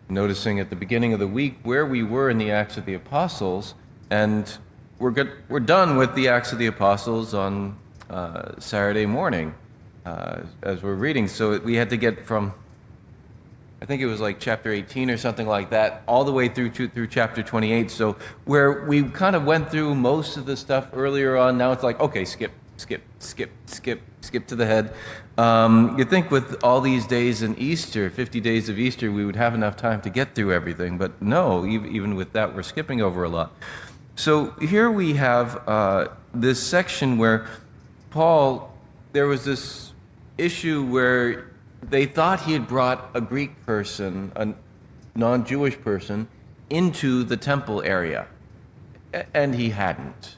noticing at the beginning of the week where we were in the Acts of the Apostles, and we're done with the Acts of the Apostles on Saturday morning as we're reading. So we had to get from, I think it was like chapter 18 or something like that, all the way through chapter 28. So where we kind of went through most of the stuff earlier on, now it's like, okay, skip to the head. You'd think with all these days in Easter, 50 days of Easter, we would have enough time to get through everything. But no, even with that, we're skipping over a lot. So here we have this section where Paul, there was this issue where they thought he had brought a Greek person, a non-Jewish person, into the temple area, and he hadn't.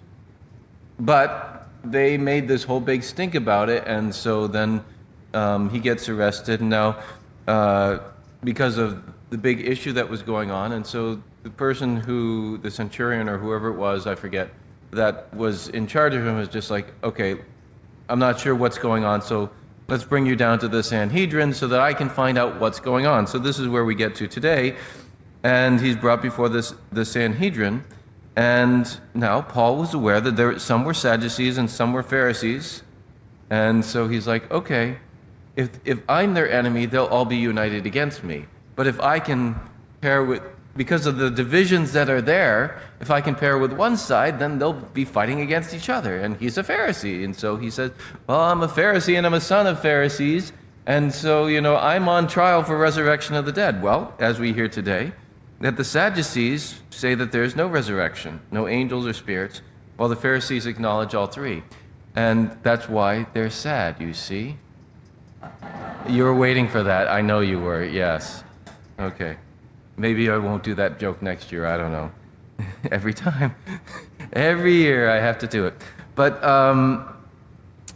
But they made this whole big stink about it, and so then he gets arrested. And now, because of the big issue that was going on, and so the person who, the centurion or whoever it was, I forget, that was in charge of him was just like, okay, I'm not sure what's going on, so let's bring you down to the Sanhedrin so that I can find out what's going on. So this is where we get to today, and he's brought before the Sanhedrin. And now Paul was aware that some were Sadducees and some were Pharisees. And so he's like, okay, if I'm their enemy, they'll all be united against me. But if I can pair with, because of the divisions that are there, if I can pair with one side, then they'll be fighting against each other. And he's a Pharisee. And so he says, well, I'm a Pharisee and I'm a son of Pharisees. And so, I'm on trial for resurrection of the dead. Well, as we hear today, that the Sadducees say that there is no resurrection, no angels or spirits, while the Pharisees acknowledge all three. And that's why they're sad, you see. You were waiting for that. I know you were, yes. Okay. Maybe I won't do that joke next year. I don't know. Every time. Every year I have to do it. But,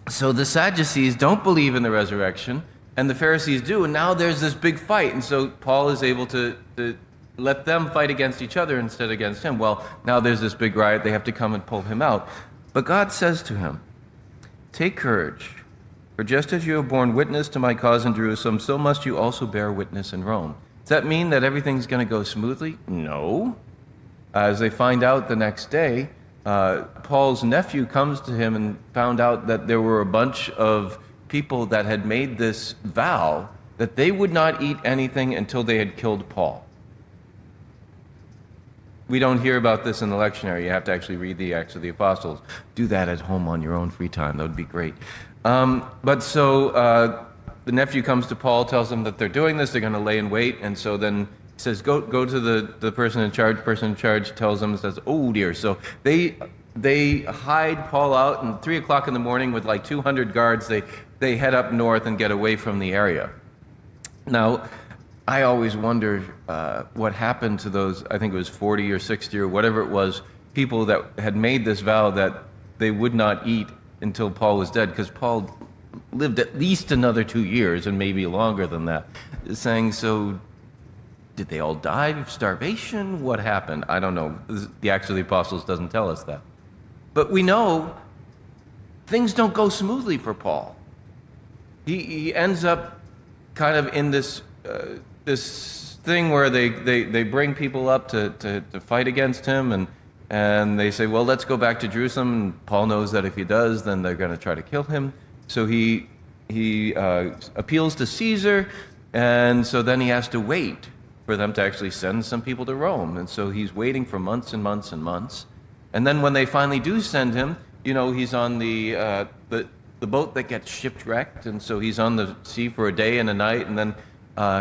so the Sadducees don't believe in the resurrection, and the Pharisees do, and now there's this big fight. And so Paul is able to let them fight against each other instead against him. Well, now there's this big riot. They have to come and pull him out. But God says to him, take courage, for just as you have borne witness to my cause in Jerusalem, so must you also bear witness in Rome. Does that mean that everything's going to go smoothly? No. As they find out the next day, Paul's nephew comes to him and found out that there were a bunch of people that had made this vow that they would not eat anything until they had killed Paul. We don't hear about this in the lectionary. You have to actually read the Acts of the Apostles. Do that at home on your own free time. That would be great. But so the nephew comes to Paul, tells him that they're doing this. They're going to lay in wait. And so then he says, go to the person in charge. Person in charge tells him, says, oh dear. So they hide Paul out, and 3 o'clock in the morning with like 200 guards, they head up north and get away from the area. Now, I always wonder what happened to those, I think it was 40 or 60 or whatever it was, people that had made this vow that they would not eat until Paul was dead, because Paul lived at least another 2 years and maybe longer than that. Saying, so did they all die of starvation? What happened? I don't know. The Acts of the Apostles doesn't tell us that. But we know things don't go smoothly for Paul. He ends up kind of in this thing where they bring people up to fight against him, and they say, well, let's go back to Jerusalem. And Paul knows that if he does, then they're going to try to kill him. So he appeals to Caesar, and so then he has to wait for them to actually send some people to Rome. And so he's waiting for months and months and months. And then when they finally do send him, he's on the boat that gets shipwrecked, and so he's on the sea for a day and a night, and then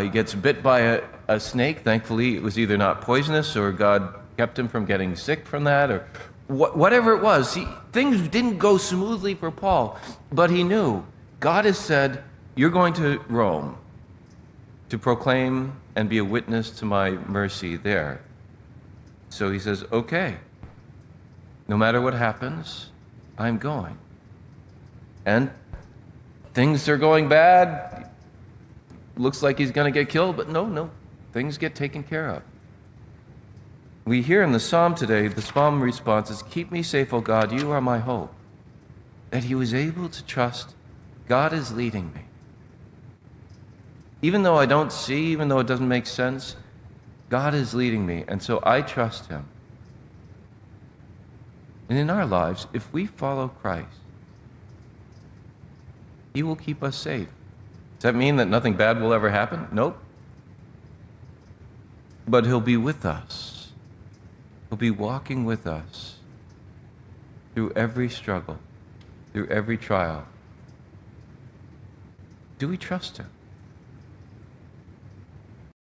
he gets bit by a snake. Thankfully, it was either not poisonous or God kept him from getting sick from that, or whatever it was. Things didn't go smoothly for Paul, but he knew God has said, you're going to Rome to proclaim and be a witness to my mercy there. So he says, okay, no matter what happens, I'm going. And things are going bad. Looks like he's going to get killed, but no, things get taken care of. We hear in the psalm today, the psalm response is, keep me safe, O God, you are my hope. That he was able to trust, God is leading me. Even though I don't see, even though it doesn't make sense, God is leading me, and so I trust him. And in our lives, if we follow Christ, he will keep us safe. Does that mean that nothing bad will ever happen? Nope. But he'll be with us. He'll be walking with us through every struggle, through every trial. Do we trust him?